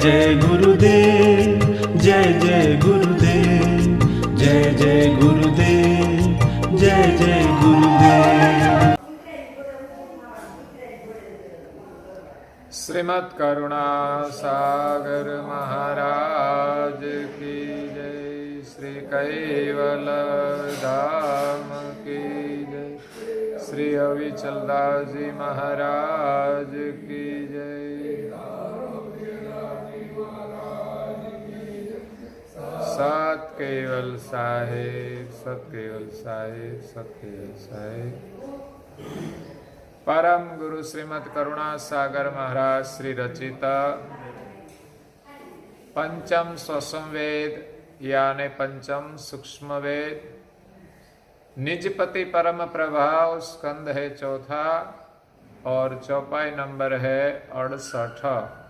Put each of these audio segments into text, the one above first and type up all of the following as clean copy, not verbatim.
जय गुरुदेव, जय जय गुरुदेव, जय जय गुरुदेव, जय जय गुरुदेव। श्रीमद् करुणा सागर महाराज की जय। श्री कैवल धाम की जय। श्री अविचलदास जी महाराज की जय। सत केवल साहेब, सत केवल साहेब, सत केवल साहेब। परम गुरु श्रीमद् करुणा सागर महाराज श्री रचित पंचम स्वसंवेद यानी पंचम सूक्ष्म वेद, निजपति परम प्रभाव स्कंद है चौथा और चौपाई नंबर है 68।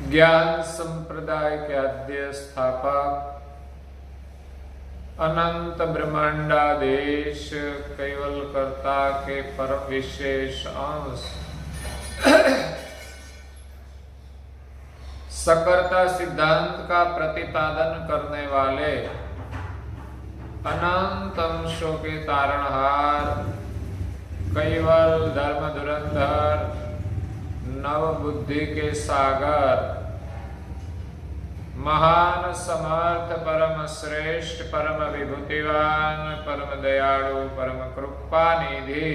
ज्ञान संप्रदाय के आद्य स्थापक अनंत ब्रह्मांडाधीश केवल कर्ता के परम विशेष अंश सकर्ता सिद्धांत का प्रतिपादन करने वाले अनंत अंशों के तारणहार केवल धर्म धुरंधर नव बुद्धि के सागर महान समर्थ परम श्रेष्ठ परम विभूतिवान परम दयालु परम कृपा निधि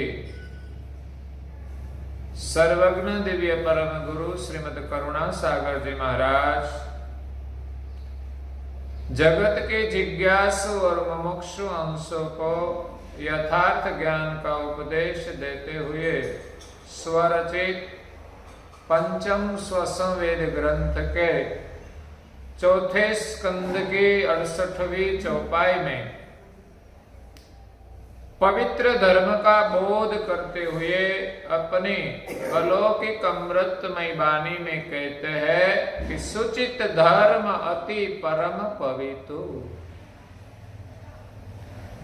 सर्वज्ञ दिव्य परम गुरु श्रीमद् करुणा सागर जी महाराज जगत के जिज्ञासु और मुमुक्षु अंशों को यथार्थ ज्ञान का उपदेश देते हुए स्वरचित पंचम स्वसंवेद ग्रंथ के चौथे स्कंद की 68वीं चौपाई में पवित्र धर्म का बोध करते हुए अपनी अलौकिक अमृतमय वाणी में कहते हैं कि सुचित धर्म अति परम पवित्र।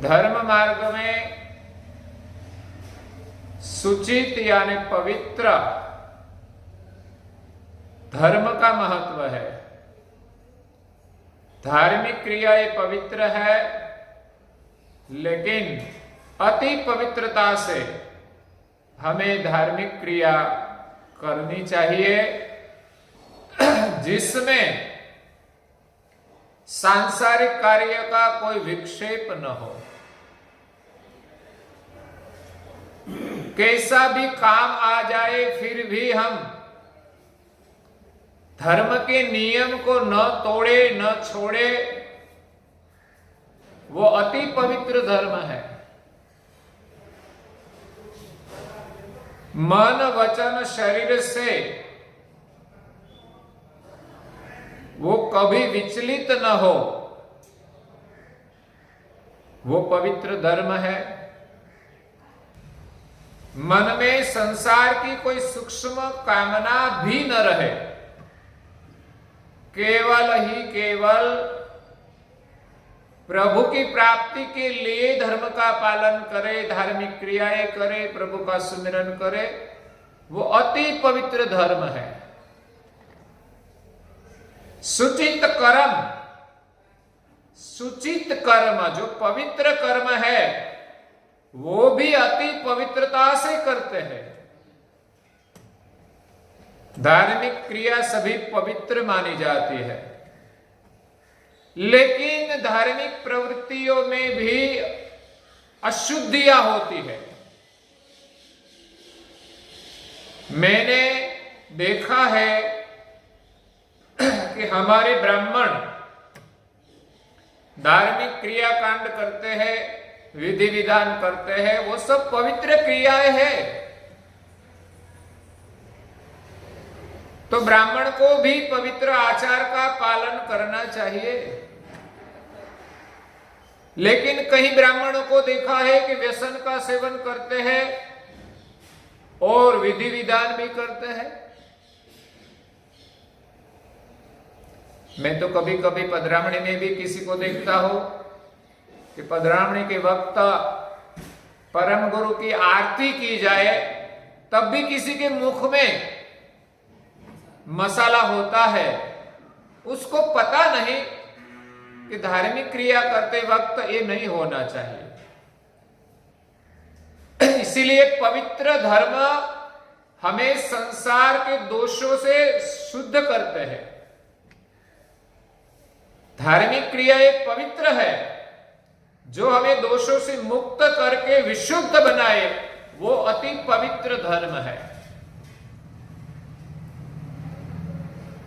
धर्म मार्ग में सुचित यानी पवित्र धर्म का महत्व है। धार्मिक क्रियाएं पवित्र है, लेकिन अति पवित्रता से हमें धार्मिक क्रिया करनी चाहिए जिसमें सांसारिक कार्य का कोई विक्षेप न हो। कैसा भी काम आ जाए फिर भी हम धर्म के नियम को न तोड़े न छोड़े, वो अति पवित्र धर्म है। मन वचन शरीर से वो कभी विचलित न हो, वो पवित्र धर्म है। मन में संसार की कोई सूक्ष्म कामना भी न रहे, केवल ही केवल प्रभु की प्राप्ति के लिए धर्म का पालन करे, धार्मिक क्रियाएं करे, प्रभु का सुमिरन करे, वो अति पवित्र धर्म है। सुचित कर्म, सुचित कर्म जो पवित्र कर्म है वो भी अति पवित्रता से करते हैं। धार्मिक क्रिया सभी पवित्र मानी जाती है, लेकिन धार्मिक प्रवृत्तियों में भी अशुद्धियां होती है। मैंने देखा है कि हमारे ब्राह्मण धार्मिक क्रियाकांड करते हैं, विधि विधान करते हैं, वो सब पवित्र क्रियाएं हैं। तो ब्राह्मण को भी पवित्र आचार का पालन करना चाहिए। लेकिन कई ब्राह्मणों को देखा है कि व्यसन का सेवन करते हैं और विधि विधान भी करते हैं। मैं तो कभी कभी पधरामणी में भी किसी को देखता हूं कि पधरामणी के वक्त परम गुरु की आरती की जाए, तब भी किसी के मुख में मसाला होता है। उसको पता नहीं कि धार्मिक क्रिया करते वक्त ये नहीं होना चाहिए। इसीलिए पवित्र धर्म हमें संसार के दोषों से शुद्ध करते हैं। धार्मिक क्रिया एक पवित्र है जो हमें दोषों से मुक्त करके विशुद्ध बनाए, वो अति पवित्र धर्म है।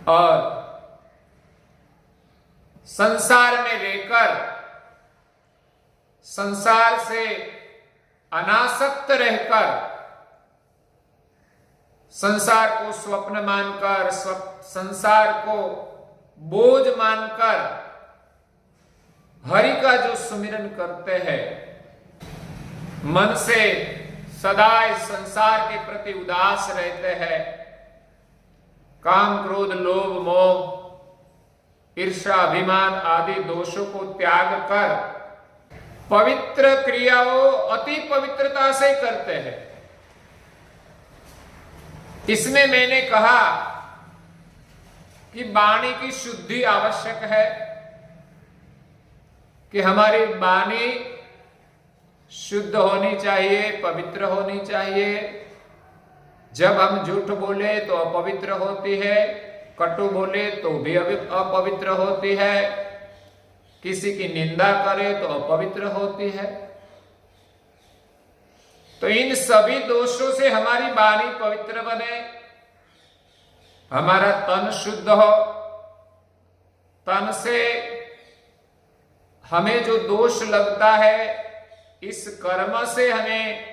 और संसार में रहकर, संसार से अनासक्त रहकर, संसार को स्वप्न मानकर, संसार को बोझ मानकर हरि का जो सुमिरन करते हैं, मन से सदा इस संसार के प्रति उदास रहते हैं, काम क्रोध लोभ मोह ईर्ष्या अभिमान आदि दोषों को त्याग कर पवित्र क्रियाओं अति पवित्रता से करते हैं। इसमें मैंने कहा कि वाणी की शुद्धि आवश्यक है, कि हमारी वाणी शुद्ध होनी चाहिए, पवित्र होनी चाहिए। जब हम झूठ बोले तो अपवित्र होती है, कटु बोले तो भी अपवित्र होती है, किसी की निंदा करे तो अपवित्र होती है। तो इन सभी दोषों से हमारी वाणी पवित्र बने, हमारा तन शुद्ध हो। तन से हमें जो दोष लगता है, इस कर्म से हमें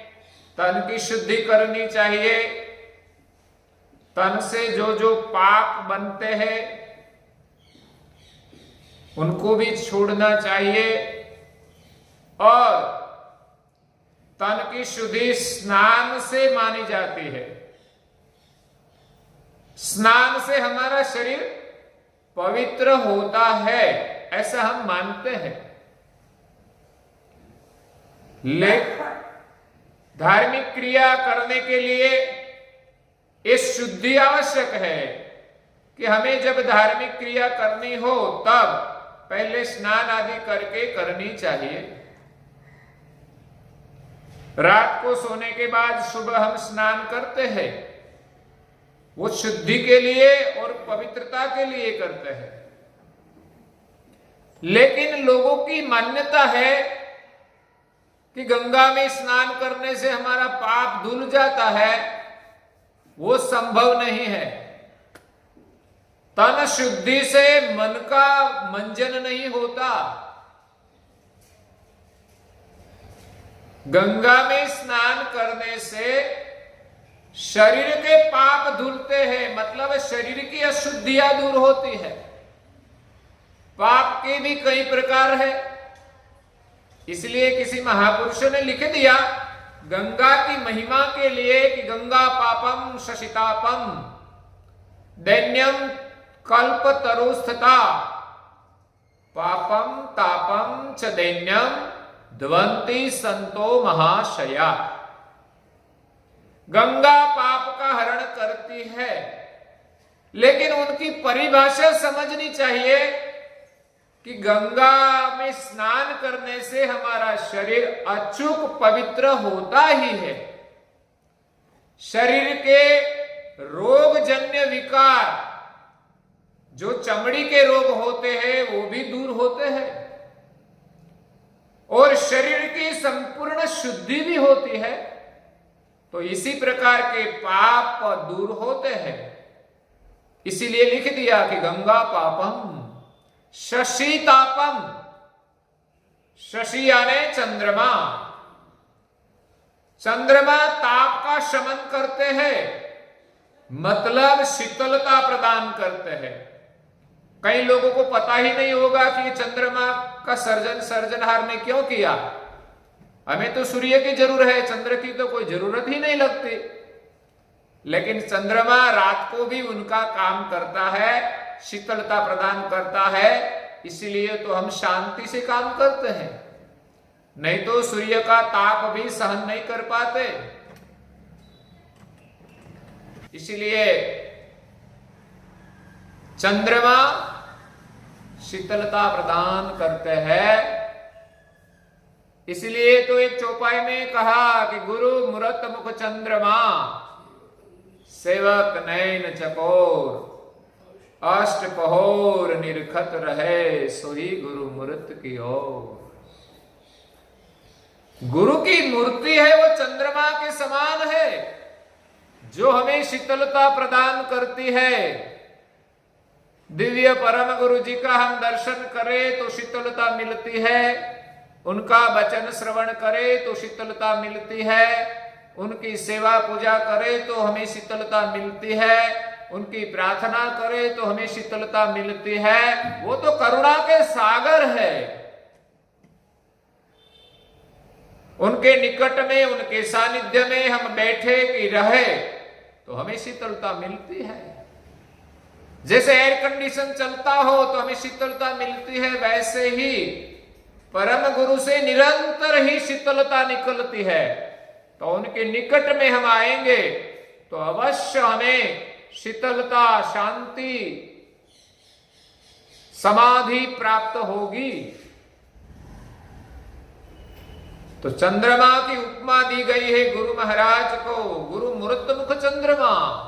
तन की शुद्धि करनी चाहिए। तन से जो जो पाप बनते हैं उनको भी छोड़ना चाहिए। और तन की शुद्धि स्नान से मानी जाती है। स्नान से हमारा शरीर पवित्र होता है, ऐसा हम मानते हैं। लेकिन धार्मिक क्रिया करने के लिए इस शुद्धि आवश्यक है कि हमें जब धार्मिक क्रिया करनी हो तब पहले स्नान आदि करके करनी चाहिए। रात को सोने के बाद सुबह हम स्नान करते हैं, वो शुद्धि के लिए और पवित्रता के लिए करते हैं। लेकिन लोगों की मान्यता है कि गंगा में स्नान करने से हमारा पाप धुल जाता है। वो संभव नहीं है। तन शुद्धि से मन का मंजन नहीं होता। गंगा में स्नान करने से शरीर के पाप धुलते हैं, मतलब शरीर की अशुद्धियां दूर होती है। पाप के भी कई प्रकार है, इसलिए किसी महापुरुष ने लिख दिया गंगा की महिमा के लिए कि गंगा पापम शशितापम दैन्यम कल्प तरुस्थता पापम तापम च दैन्यम ध्वंति संतो महाशया। गंगा पाप का हरण करती है, लेकिन उनकी परिभाषा समझनी चाहिए कि गंगा में स्नान करने से हमारा शरीर अचूक पवित्र होता ही है। शरीर के रोगजन्य विकार, जो चमड़ी के रोग होते हैं वो भी दूर होते हैं और शरीर की संपूर्ण शुद्धि भी होती है। तो इसी प्रकार के पाप दूर होते हैं। इसीलिए लिख दिया कि गंगा पापम शशि तापम, शशि यानी चंद्रमा, चंद्रमा ताप का शमन करते हैं, मतलब शीतलता प्रदान करते हैं। कई लोगों को पता ही नहीं होगा कि चंद्रमा का सर्जनहार ने क्यों किया। हमें तो सूर्य की जरूरत है, चंद्र की तो कोई जरूरत ही नहीं लगती। लेकिन चंद्रमा रात को भी उनका काम करता है, शीतलता प्रदान करता है, इसलिए तो हम शांति से काम करते हैं। नहीं तो सूर्य का ताप भी सहन नहीं कर पाते। इसलिए चंद्रमा शीतलता प्रदान करते हैं। इसलिए तो एक चौपाई में कहा कि गुरु मूरत मुख चंद्रमा, सेवक नयन चकोर, अष्ट पहोर निरखत रहे, सोही गुरु मूरत की ओर। गुरु की मूर्ति है वो चंद्रमा के समान है, जो हमें शीतलता प्रदान करती है। दिव्य परम गुरु जी का हम दर्शन करें तो शीतलता मिलती है, उनका वचन श्रवण करें तो शीतलता मिलती है, उनकी सेवा पूजा करें तो हमें शीतलता मिलती है, उनकी प्रार्थना करें तो हमें शीतलता मिलती है। वो तो करुणा के सागर है। उनके निकट में, उनके सानिध्य में हम बैठे कि रहे तो हमें शीतलता मिलती है। जैसे एयर कंडीशन चलता हो तो हमें शीतलता मिलती है, वैसे ही परम गुरु से निरंतर ही शीतलता निकलती है। तो उनके निकट में हम आएंगे तो अवश्य हमें शीतलता, शांति, समाधि प्राप्त होगी। तो चंद्रमा की उपमा दी गई है गुरु महाराज को, गुरु मूर्त मुख चंद्रमा।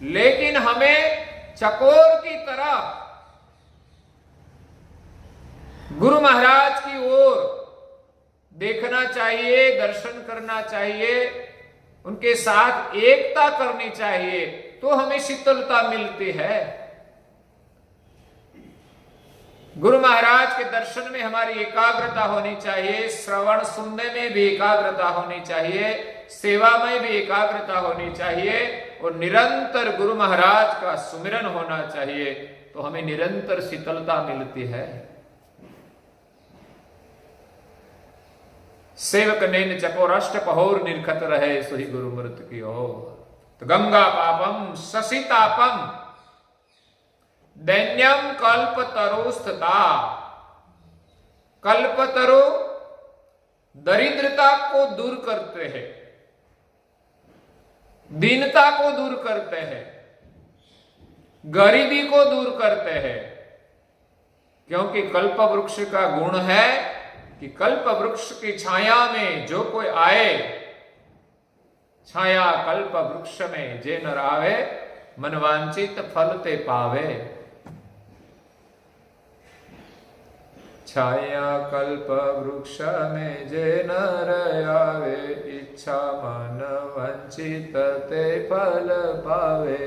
लेकिन हमें चकोर की तरह गुरु महाराज की ओर देखना चाहिए, दर्शन करना चाहिए, उनके साथ एकता करनी चाहिए, तो हमें शीतलता मिलती है। गुरु महाराज के दर्शन में हमारी एकाग्रता होनी चाहिए, श्रवण सुनने में भी एकाग्रता होनी चाहिए, सेवा में भी एकाग्रता होनी चाहिए और निरंतर गुरु महाराज का सुमिरन होना चाहिए, तो हमें निरंतर शीतलता मिलती है। सेवक नैन चकोर अष्ट पहोर निरखत रहे, सोही गुरु मूरत की ओर। तो गंगा पापम शशितापम दैन्यम कल्पतरोस्तता। कल्पतरो दरिद्रता को दूर करते हैं, दीनता को दूर करते हैं, गरीबी को दूर करते हैं। क्योंकि कल्प वृक्ष का गुण है कि कल्प वृक्ष की छाया में जो कोई आए, छाया कल्प वृक्ष में जे नर आवे, मनवांचित फल ते पावे। छाया कल्प वृक्ष में जे नर आवे, इच्छा मन वंचित ते फल पावे।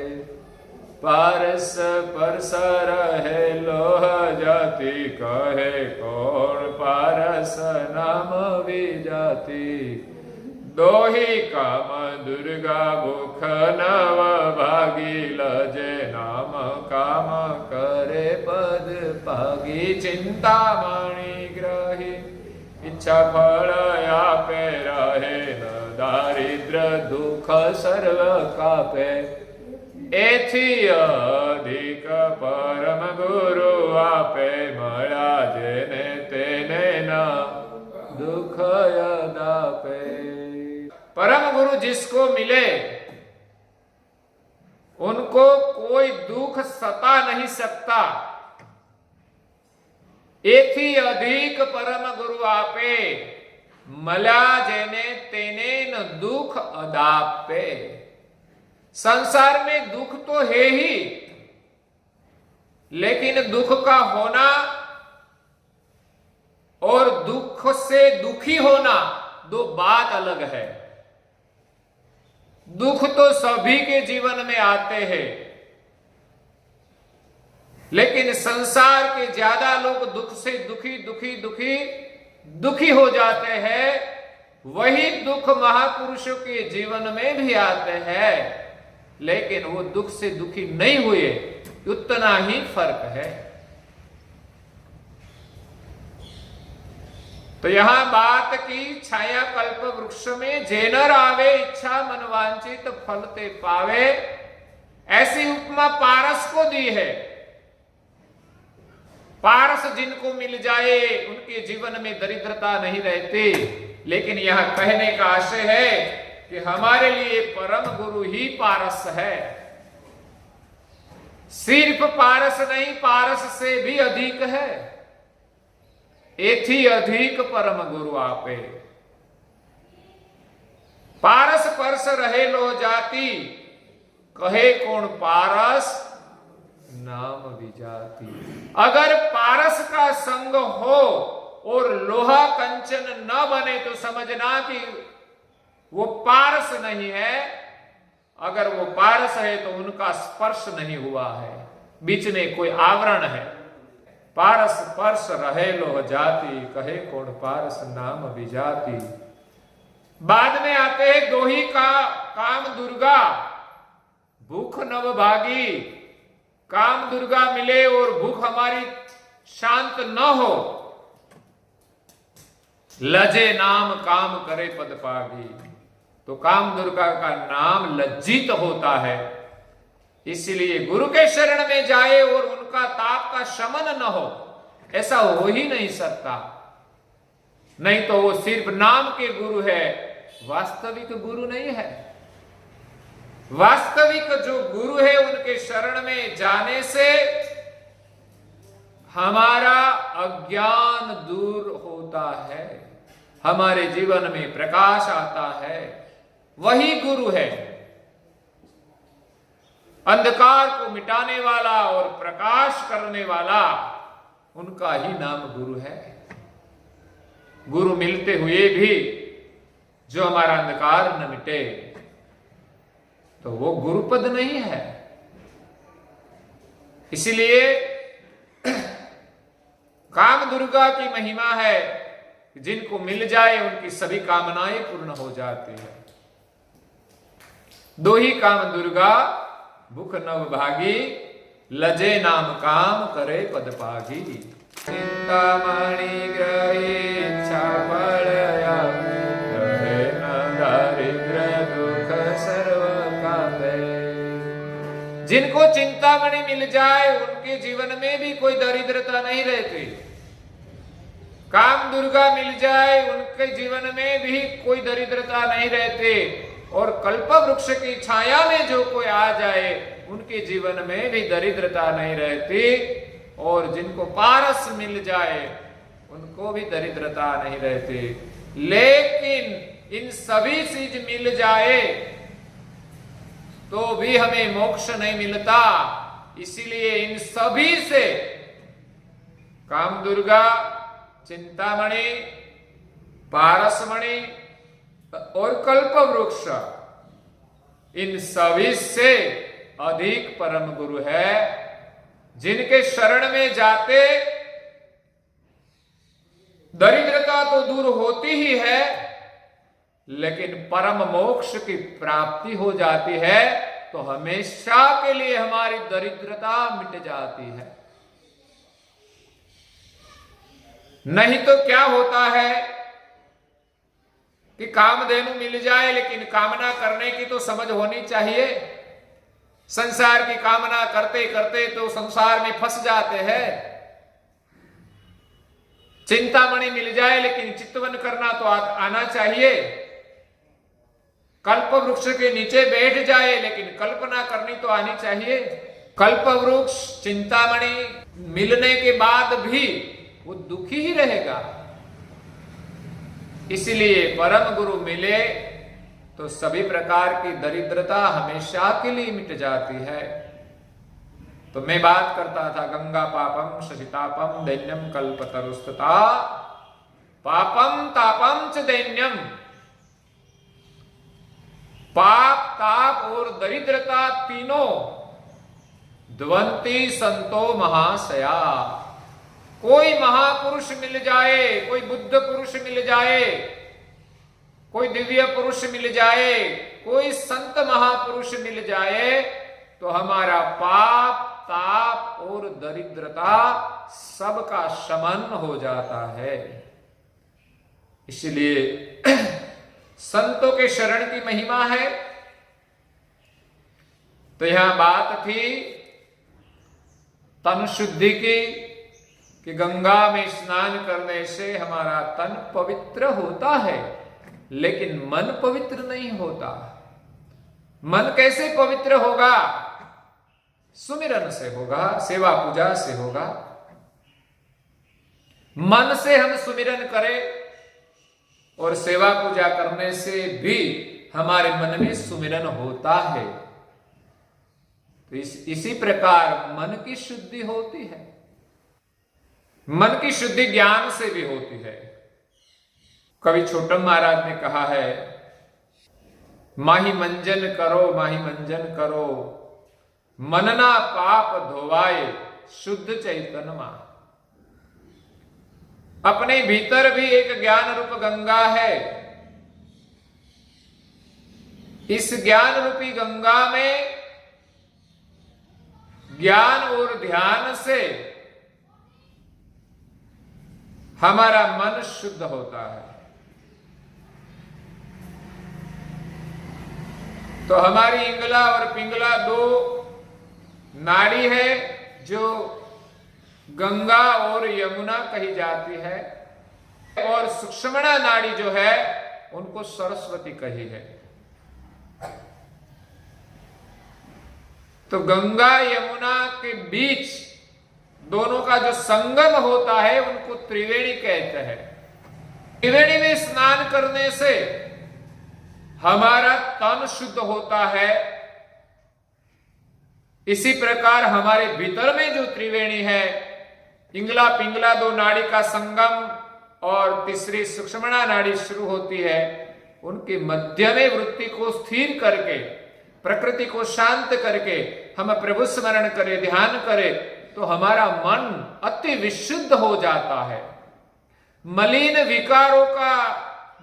पारस परस रहे लोह जाति, कहे कौन पारस नाम विजाति। दोही काम दुर्गा मुख नव भागी, लजे नाम काम करे पद पागी। चिंता मणि ग्रही इच्छा फल आपे रहे, न दारिद्र दुख सर्व कापे। एथी अधिक परम गुरु आपे, मळा जेने तेने न दुख यदापे। परम गुरु जिसको मिले उनको कोई दुख सता नहीं सकता। एथी अधिक परम गुरु आपे, मल्या जेने तेने न दुख अदापे। संसार में दुख तो है ही, लेकिन दुख का होना और दुख से दुखी होना दो बात अलग है। दुख तो सभी के जीवन में आते हैं, लेकिन संसार के ज्यादा लोग दुख से दुखी हो जाते हैं। वही दुख महापुरुषों के जीवन में भी आते हैं, लेकिन वो दुख से दुखी नहीं हुए, उतना ही फर्क है। तो यहां बात की छाया कल्प वृक्ष में जेनर आवे, इच्छा मनवांचित फलते पावे, ऐसी उपमा पारस को दी है। पारस जिनको मिल जाए उनके जीवन में दरिद्रता नहीं रहती। लेकिन यह कहने का आशय है कि हमारे लिए परम गुरु ही पारस है। सिर्फ पारस नहीं, पारस से भी अधिक है। एथी अधिक परम गुरु आपे। पारस परस रहे लो जाति, कहे कौन पारस नाम विजाति। अगर पारस का संग हो और लोहा कंचन न बने तो समझना कि वो पारस नहीं है। अगर वो पारस है तो उनका स्पर्श नहीं हुआ है, बीच में कोई आवरण है। पारस स्पर्श रहे लो जाति, कहे कौन पारस नाम विजाति। बाद में आते हैं दोही का काम दुर्गा, भूख नव भागी। काम दुर्गा मिले और भूख हमारी शांत न हो, लजे नाम काम करे पद पागी। तो काम दुर्गा का नाम लज्जित होता है। इसलिए गुरु के शरण में जाए और उनका ताप का शमन न हो, ऐसा हो ही नहीं सकता। नहीं तो वो सिर्फ नाम के गुरु है, वास्तविक गुरु नहीं है। वास्तविक जो गुरु है उनके शरण में जाने से हमारा अज्ञान दूर होता है, हमारे जीवन में प्रकाश आता है। वही गुरु है, अंधकार को मिटाने वाला और प्रकाश करने वाला, उनका ही नाम गुरु है। गुरु मिलते हुए भी जो हमारा अंधकार न मिटे तो वो गुरुपद नहीं है। इसलिए काम दुर्गा की महिमा है, जिनको मिल जाए उनकी सभी कामनाएं पूर्ण हो जाती है। दो ही काम दुर्गा, भूख नव भागी, लजे नाम काम करे पद पागी। चिंतामणि ग्रहे इच्छा फलया, रहे न दारिद्र दुख सर्व कापे। जिनको चिंतामणि मिल जाए उनके जीवन में भी कोई दरिद्रता नहीं रहती। काम दुर्गा मिल जाए उनके जीवन में भी कोई दरिद्रता नहीं रहती। और कल्प वृक्ष की छाया में जो कोई आ जाए उनके जीवन में भी दरिद्रता नहीं रहती। और जिनको पारस मिल जाए उनको भी दरिद्रता नहीं रहती। लेकिन इन सभी चीज मिल जाए तो भी हमें मोक्ष नहीं मिलता। इसीलिए इन सभी से काम दुर्गा, चिंतामणि, पारसमणि और कल्प वृक्ष, इन सभी से अधिक परम गुरु है। जिनके शरण में जाते दरिद्रता तो दूर होती ही है, लेकिन परम मोक्ष की प्राप्ति हो जाती है। तो हमेशा के लिए हमारी दरिद्रता मिट जाती है। नहीं तो क्या होता है कि कामधेनु मिल जाए, लेकिन कामना करने की तो समझ होनी चाहिए। संसार की कामना करते करते तो संसार में फंस जाते हैं। चिंतामणि मिल जाए लेकिन चितवन करना तो आना चाहिए। कल्प वृक्ष के नीचे बैठ जाए लेकिन कल्पना करनी तो आनी चाहिए। कल्प वृक्ष, चिंतामणि मिलने के बाद भी वो दुखी ही रहेगा। इसलिए परम गुरु मिले तो सभी प्रकार की दरिद्रता हमेशा के लिए मिट जाती है। तो मैं बात करता था गंगा पापम शशितापम दैन्यम कल्पतरुस्तथा पापम तापम च दैन्यम। पाप ताप और दरिद्रता तीनों द्वंती संतो महाशया। कोई महापुरुष मिल जाए, कोई बुद्ध पुरुष मिल जाए, कोई दिव्य पुरुष मिल जाए, कोई संत महापुरुष मिल जाए तो हमारा पाप ताप और दरिद्रता सबका शमन हो जाता है। इसलिए संतों के शरण की महिमा है। तो यहां बात थी तन शुद्धि की कि गंगा में स्नान करने से हमारा तन पवित्र होता है, लेकिन मन पवित्र नहीं होता। मन कैसे पवित्र होगा? सुमिरन से होगा, सेवा पूजा से होगा। मन से हम सुमिरन करें और सेवा पूजा करने से भी हमारे मन में सुमिरन होता है। तो इसी प्रकार मन की शुद्धि होती है। मन की शुद्धि ज्ञान से भी होती है। कवि छोटम महाराज ने कहा है, माही मंजन करो, माही मंजन करो, मनना पाप धोवाए शुद्ध चैतन्य मा। अपने भीतर भी एक ज्ञान रूप गंगा है। इस ज्ञान रूपी गंगा में ज्ञान और ध्यान से हमारा मन शुद्ध होता है। तो हमारी इंगला और पिंगला दो नाड़ी है जो गंगा और यमुना कही जाती है, और सुषुम्ना नाड़ी जो है उनको सरस्वती कही है। तो गंगा यमुना के बीच दोनों का जो संगम होता है उनको त्रिवेणी कहते हैं। त्रिवेणी में स्नान करने से हमारा तन शुद्ध होता है। इसी प्रकार हमारे भीतर में जो त्रिवेणी है, इंगला पिंगला दो नाड़ी का संगम और तीसरी सुषुम्ना नाड़ी शुरू होती है, उनके मध्य में वृत्ति को स्थिर करके, प्रकृति को शांत करके हम प्रभु स्मरण करें, ध्यान करें, तो हमारा मन अति विशुद्ध हो जाता है। मलिन विकारों का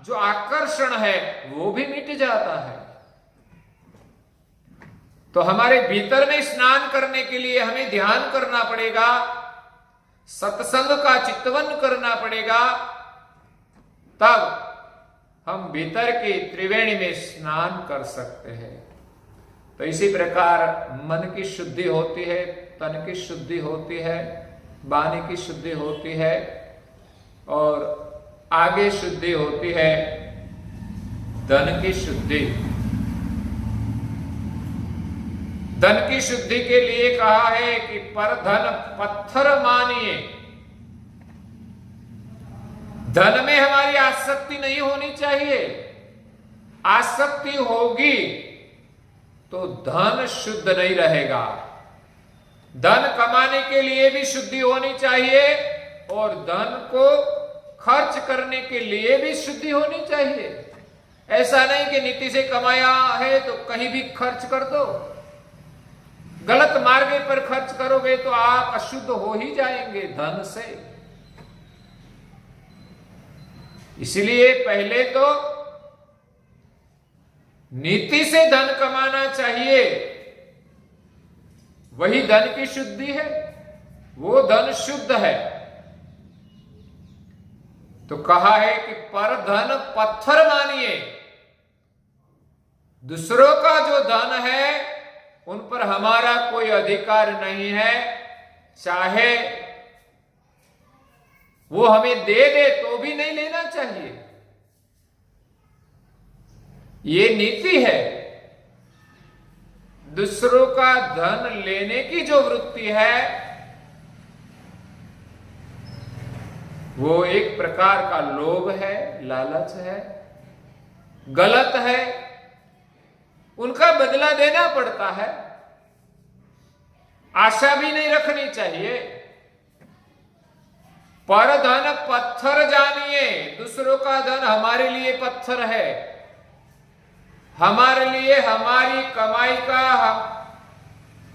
जो आकर्षण है वो भी मिट जाता है। तो हमारे भीतर में स्नान करने के लिए हमें ध्यान करना पड़ेगा, सत्संग का चितवन करना पड़ेगा, तब हम भीतर की त्रिवेणी में स्नान कर सकते हैं। तो इसी प्रकार मन की शुद्धि होती है, तन की शुद्धि होती है, वाणी की शुद्धि होती है, और आगे शुद्धि होती है धन की शुद्धि। धन की शुद्धि के लिए कहा है कि पर धन पत्थर मानिए। धन में हमारी आसक्ति नहीं होनी चाहिए। आसक्ति होगी तो धन शुद्ध नहीं रहेगा। धन कमाने के लिए भी शुद्धि होनी चाहिए और धन को खर्च करने के लिए भी शुद्धि होनी चाहिए। ऐसा नहीं कि नीति से कमाया है तो कहीं भी खर्च कर दो। गलत मार्ग पर खर्च करोगे तो आप अशुद्ध हो ही जाएंगे धन से। इसलिए पहले तो नीति से धन कमाना चाहिए, वही धन की शुद्धि है, वो धन शुद्ध है। तो कहा है कि पर धन पत्थर मानिए। दूसरों का जो धन है उन पर हमारा कोई अधिकार नहीं है, चाहे वो हमें दे दे तो भी नहीं लेना चाहिए। ये नीति है। दूसरों का धन लेने की जो वृत्ति है वो एक प्रकार का लोभ है, लालच है, गलत है। उनका बदला देना पड़ता है। आशा भी नहीं रखनी चाहिए। पर धन पत्थर जानिए, दूसरों का धन हमारे लिए पत्थर है, हमारे लिए हमारी कमाई का,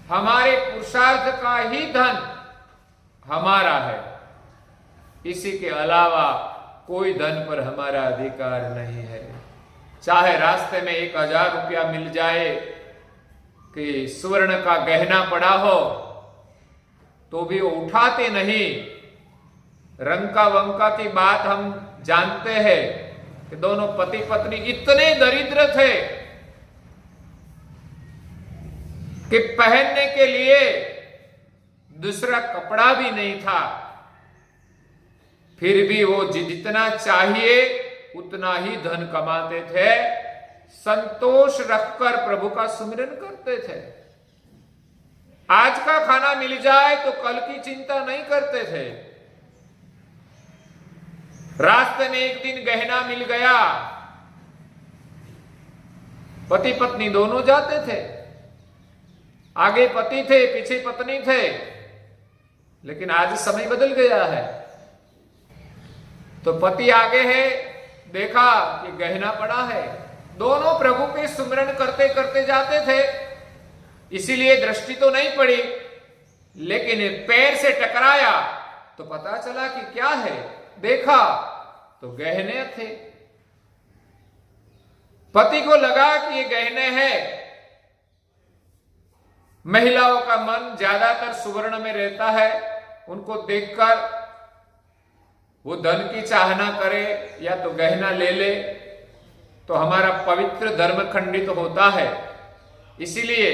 हमारे पुरुषार्थ का ही धन हमारा है। इसी के अलावा कोई धन पर हमारा अधिकार नहीं है। चाहे रास्ते में 1000 रुपया मिल जाए कि स्वर्ण का गहना पड़ा हो तो भी वो उठाते नहीं। रंका वंका की बात हम जानते हैं कि दोनों पति पत्नी इतने दरिद्र थे कि पहनने के लिए दूसरा कपड़ा भी नहीं था, फिर भी वो जितना चाहिए उतना ही धन कमाते थे, संतोष रखकर प्रभु का सुमिरन करते थे। आज का खाना मिल जाए तो कल की चिंता नहीं करते थे। रास्ते में एक दिन गहना मिल गया, पति पत्नी दोनों जाते थे, आगे पति थे पीछे पत्नी थे। लेकिन आज समय बदल गया है, तो पति आगे है, देखा कि गहना पड़ा है, दोनों प्रभु के सुमिरन करते करते जाते थे, इसीलिए दृष्टि तो नहीं पड़ी, लेकिन पैर से टकराया तो पता चला कि क्या है। देखा तो गहने थे। पति को लगा कि ये गहने हैं। महिलाओं का मन ज्यादातर सुवर्ण में रहता है, उनको देखकर वो धन की चाहना करे या तो गहना ले ले तो हमारा पवित्र धर्म खंडित होता है। इसीलिए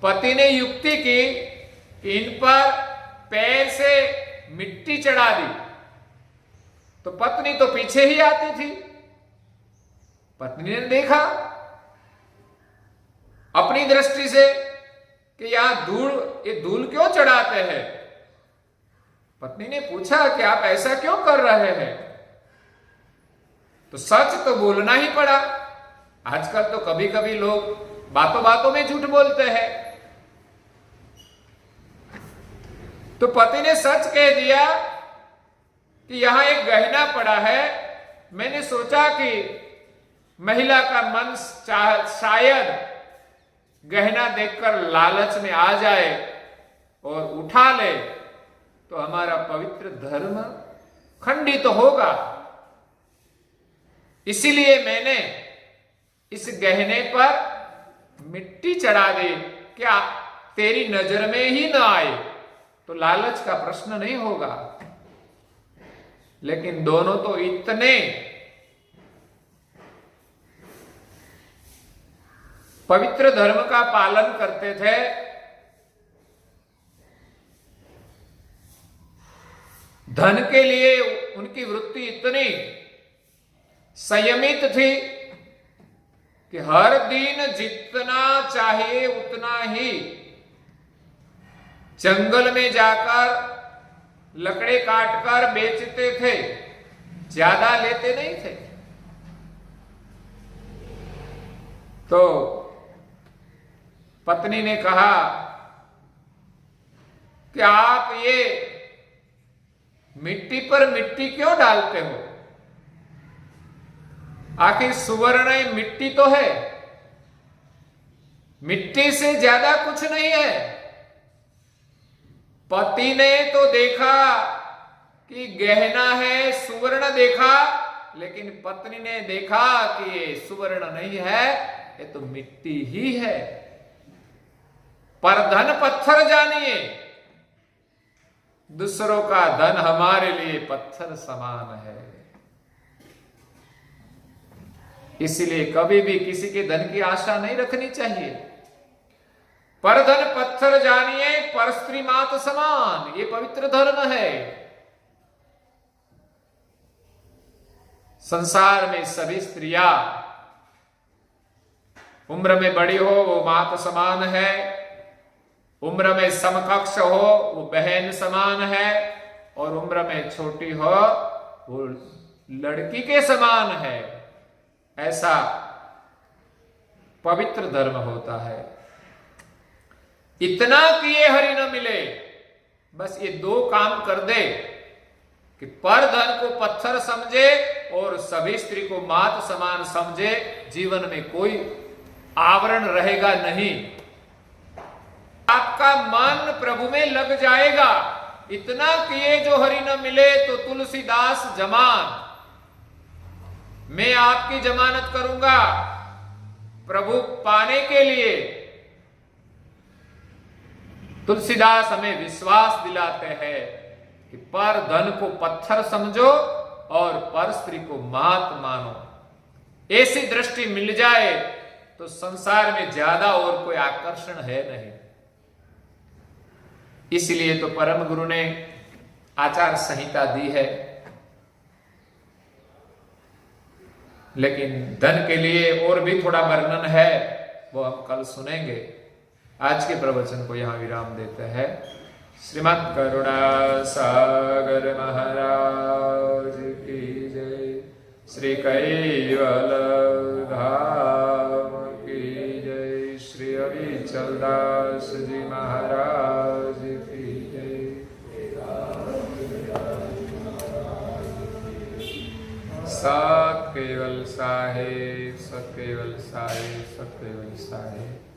पति ने युक्ति की कि इन पर पैर से मिट्टी चढ़ा दी, तो पत्नी तो पीछे ही आती थी। पत्नी ने देखा अपनी दृष्टि से कि यहां ये धूल क्यों चढ़ाते हैं। पत्नी ने पूछा कि आप ऐसा क्यों कर रहे हैं, तो सच तो बोलना ही पड़ा। आजकल तो कभी कभी लोग बातों बातों में झूठ बोलते हैं। तो पति ने सच कह दिया कि यहां एक गहना पड़ा है, मैंने सोचा कि महिला का मन शायद गहना देखकर लालच में आ जाए और उठा ले तो हमारा पवित्र धर्म खंडित तो होगा, इसीलिए मैंने इस गहने पर मिट्टी चढ़ा दी, क्या तेरी नजर में ही ना आए तो लालच का प्रश्न नहीं होगा। लेकिन दोनों तो इतने पवित्र धर्म का पालन करते थे, धन के लिए उनकी वृत्ति इतनी संयमित थी कि हर दिन जितना चाहिए उतना ही जंगल में जाकर लकड़े काटकर बेचते थे, ज्यादा लेते नहीं थे। तो पत्नी ने कहा कि आप ये मिट्टी पर मिट्टी क्यों डालते हो, आखिर सुवर्ण मिट्टी तो है, मिट्टी से ज्यादा कुछ नहीं है। पति ने तो देखा कि गहना है, सुवर्ण देखा, लेकिन पत्नी ने देखा कि ये सुवर्ण नहीं है, ये तो मिट्टी ही है। पर धन पत्थर जानिए, दूसरों का धन हमारे लिए पत्थर समान है। इसलिए कभी भी किसी के धन की आशा नहीं रखनी चाहिए। पर धन पत्थर जानिए, पर स्त्री मात समान, ये पवित्र धर्म है। संसार में सभी स्त्रियां उम्र में बड़ी हो वो मात समान है, उम्र में समकक्ष हो वो बहन समान है, और उम्र में छोटी हो वो लड़की के समान है। ऐसा पवित्र धर्म होता है। इतना किए हरि न मिले, बस ये दो काम कर दे कि पर धन को पत्थर समझे और सभी स्त्री को मात समान समझे, जीवन में कोई आवरण रहेगा नहीं। आपका मन प्रभु में लग जाएगा। इतना किए जो हरि न मिले तो तुलसीदास जमान, मैं आपकी जमानत करूंगा प्रभु पाने के लिए। तुलसीदास हमें विश्वास दिलाते हैं कि पर धन को पत्थर समझो और पर स्त्री को मात मानो। ऐसी दृष्टि मिल जाए तो संसार में ज्यादा और कोई आकर्षण है नहीं। इसलिए तो परम गुरु ने आचार संहिता दी है। लेकिन धन के लिए और भी थोड़ा वर्णन है, वो हम कल सुनेंगे। आज के प्रवचन को यहां विराम देते हैं। श्रीमद् करुणा सागर महाराज की जय। श्री कैवल धाम की जय। श्री अविचल दास जी महाराज की जय। सत केवल साहेब, सत केवल साहेब, सत केवल साहेब।